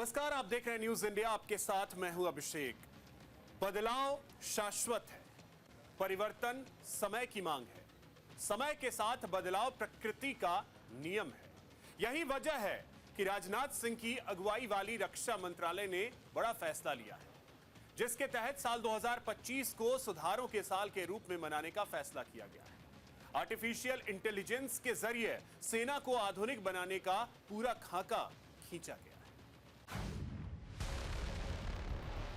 नमस्कार, आप देख रहे हैं न्यूज इंडिया। आपके साथ मैं हूं अभिषेक। बदलाव शाश्वत है, परिवर्तन समय की मांग है। समय के साथ बदलाव प्रकृति का नियम है। यही वजह है कि राजनाथ सिंह की अगुवाई वाली रक्षा मंत्रालय ने बड़ा फैसला लिया है, जिसके तहत साल 2025 को सुधारों के साल के रूप में मनाने का फैसला किया गया है। आर्टिफिशियल इंटेलिजेंस के जरिए सेना को आधुनिक बनाने का पूरा खाका खींचा गया है।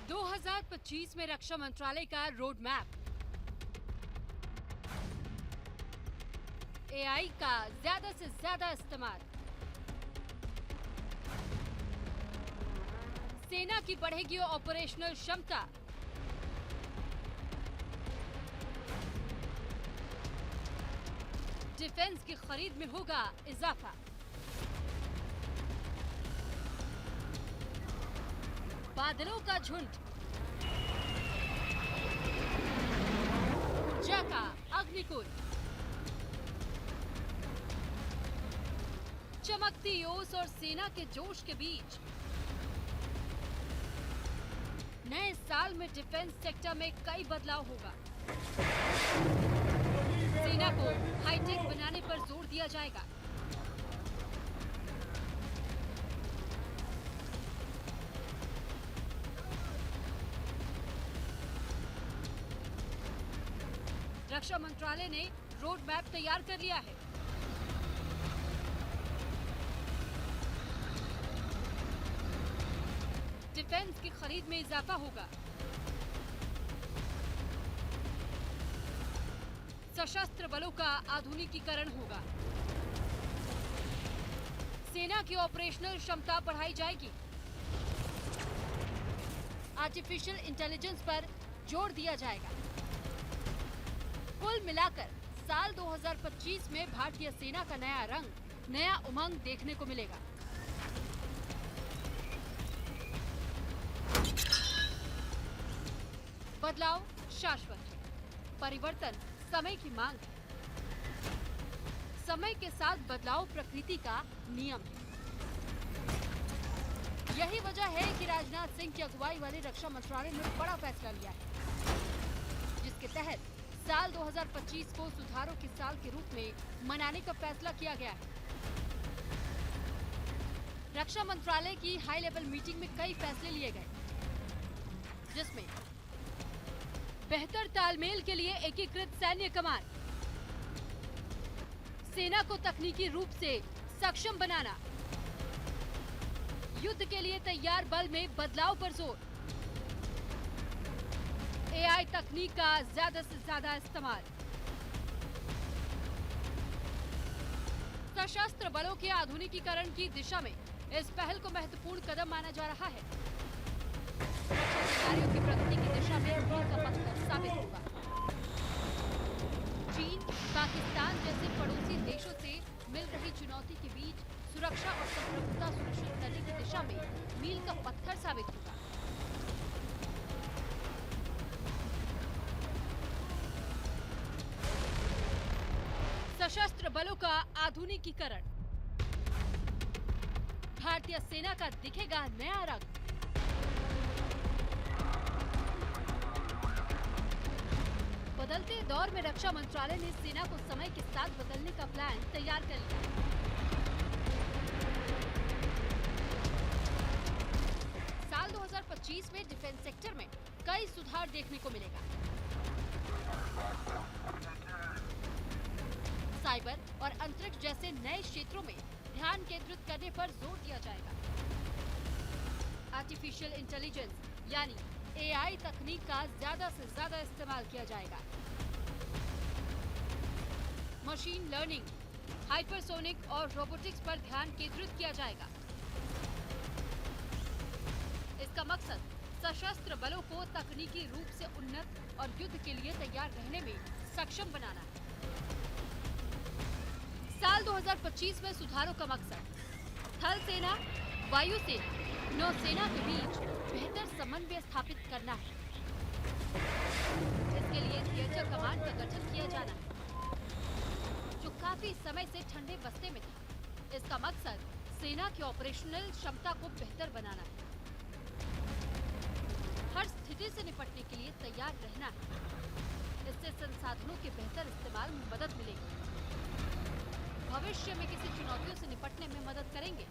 2025 में रक्षा मंत्रालय का रोड मैप, एआई का ज्यादा से ज्यादा इस्तेमाल, सेना की बढ़ेगी ऑपरेशनल क्षमता, डिफेंस की खरीद में होगा इजाफा, बादलों का झुंड, ऊर्जा का अग्निकुंड, चमकती ओस और सेना के जोश के बीच नए साल में डिफेंस सेक्टर में कई बदलाव होगा। सेना को हाईटेक बनाने पर जोर दिया जाएगा। रक्षा मंत्रालय ने रोड मैप तैयार कर लिया है। डिफेंस की खरीद में इजाफा होगा। सशस्त्र बलों का आधुनिकीकरण होगा। सेना की ऑपरेशनल क्षमता बढ़ाई जाएगी। आर्टिफिशियल इंटेलिजेंस पर जोर दिया जाएगा। कुल मिलाकर साल 2025 में भारतीय सेना का नया रंग, नया उमंग देखने को मिलेगा। बदलाव शाश्वत है, परिवर्तन समय की मांग है। समय के साथ बदलाव प्रकृति का नियम है। यही वजह है कि राजनाथ सिंह की अगुवाई वाले रक्षा मंत्रालय ने बड़ा फैसला लिया है, जिसके तहत साल 2025 को सुधारों के साल के रूप में मनाने का फैसला किया गया है। रक्षा मंत्रालय की हाई लेवल मीटिंग में कई फैसले लिए गए, जिसमें बेहतर तालमेल के लिए एकीकृत सैन्य कमान, सेना को तकनीकी रूप से सक्षम बनाना, युद्ध के लिए तैयार बल में बदलाव पर जोर, एआई तकनीक का ज्यादा से ज्यादा इस्तेमाल, सशस्त्र बलों के आधुनिकीकरण की दिशा में इस पहल को महत्वपूर्ण कदम माना जा रहा है। रक्षा तैयारियों की प्रगति की दिशा में मील का पत्थर साबित होगा। चीन, पाकिस्तान जैसे पड़ोसी देशों से मिल रही चुनौती के बीच सुरक्षा और संप्रभुता सुनिश्चित करने की दिशा में मील का पत्थर साबित होगा। सशस्त्र बलों का आधुनिकीकरण, भारतीय सेना का दिखेगा नया रंग। बदलते दौर में रक्षा मंत्रालय ने सेना को समय के साथ बदलने का प्लान तैयार कर लिया। साल 2025 में डिफेंस सेक्टर में कई सुधार देखने को मिलेगा। साइबर और अंतरिक्ष जैसे नए क्षेत्रों में ध्यान केंद्रित करने पर जोर दिया जाएगा। आर्टिफिशियल इंटेलिजेंस यानी एआई तकनीक का ज्यादा से ज्यादा इस्तेमाल किया जाएगा। मशीन लर्निंग, हाइपरसोनिक और रोबोटिक्स पर ध्यान केंद्रित किया जाएगा। इसका मकसद सशस्त्र बलों को तकनीकी रूप से उन्नत और युद्ध के लिए तैयार रहने में सक्षम बनाना है। साल 2025 में सुधारों का मकसद थल सेना, वायु सेना, नौसेना के बीच बेहतर समन्वय स्थापित करना है। इसके लिए थिएटर कमांड का गठन किया जाना है, जो काफी समय से ठंडे बस्ते में था। इसका मकसद सेना की ऑपरेशनल क्षमता को बेहतर बनाना है। चुनौती से निपटने के लिए तैयार रहना है। इससे संसाधनों के बेहतर इस्तेमाल में मदद मिलेगी, भविष्य में किसी चुनौतियों से निपटने में मदद करेंगे।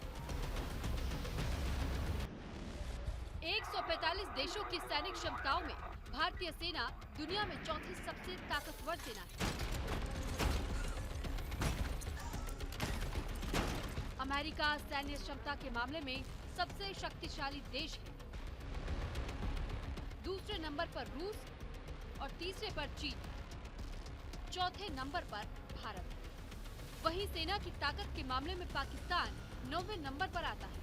145 देशों की सैनिक क्षमताओं में भारतीय सेना दुनिया में चौथी सबसे ताकतवर सेना है। अमेरिका सैन्य क्षमता के मामले में सबसे शक्तिशाली देश है। दूसरे नंबर पर रूस और तीसरे पर चीन, चौथे नंबर पर भारत। वहीं सेना की ताकत के मामले में पाकिस्तान 9वें नंबर पर आता है।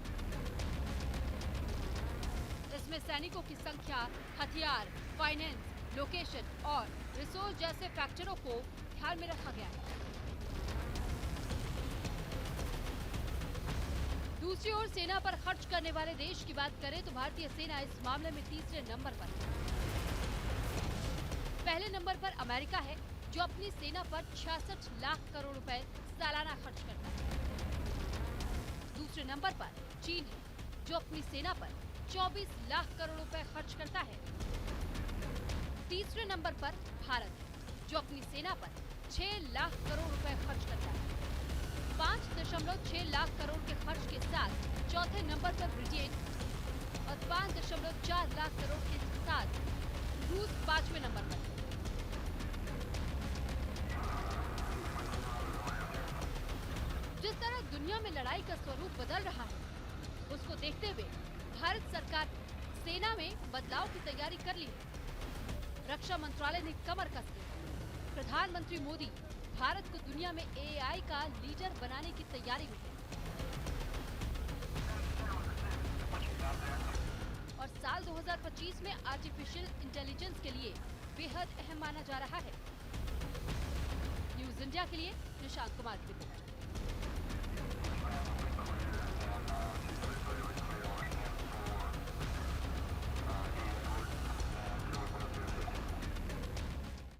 इसमें सैनिकों की संख्या, हथियार, फाइनेंस, लोकेशन और रिसोर्स जैसे फैक्टरों को ध्यान में रखा गया है। दूसरी ओर सेना पर खर्च करने वाले देश की बात करें तो भारतीय सेना इस मामले में तीसरे नंबर पर है। पहले नंबर पर अमेरिका है, जो अपनी सेना पर 66 लाख करोड़ रुपए सालाना खर्च करता है। दूसरे नंबर पर चीन है, जो अपनी सेना पर 24 लाख करोड़ रुपए खर्च करता है। तीसरे नंबर पर भारत है, जो अपनी सेना पर 6 लाख करोड़ रुपए खर्च करता है। 5.6 लाख करोड़ के खर्च के साथ चौथे नंबर पर ब्रिटेन और 5.4 लाख करोड़ के साथ रूस 5वें नंबर पर है। जिस तरह दुनिया में लड़ाई का स्वरूप बदल रहा है, उसको देखते हुए भारत सरकार ने सेना में बदलाव की तैयारी कर ली है। रक्षा मंत्रालय ने कमर कस ली। प्रधानमंत्री मोदी भारत को दुनिया में एआई का लीडर बनाने की तैयारी में है और साल 2025 में आर्टिफिशियल इंटेलिजेंस के लिए बेहद अहम माना जा रहा है। न्यूज इंडिया के लिए निशांत कुमार की रिपोर्ट।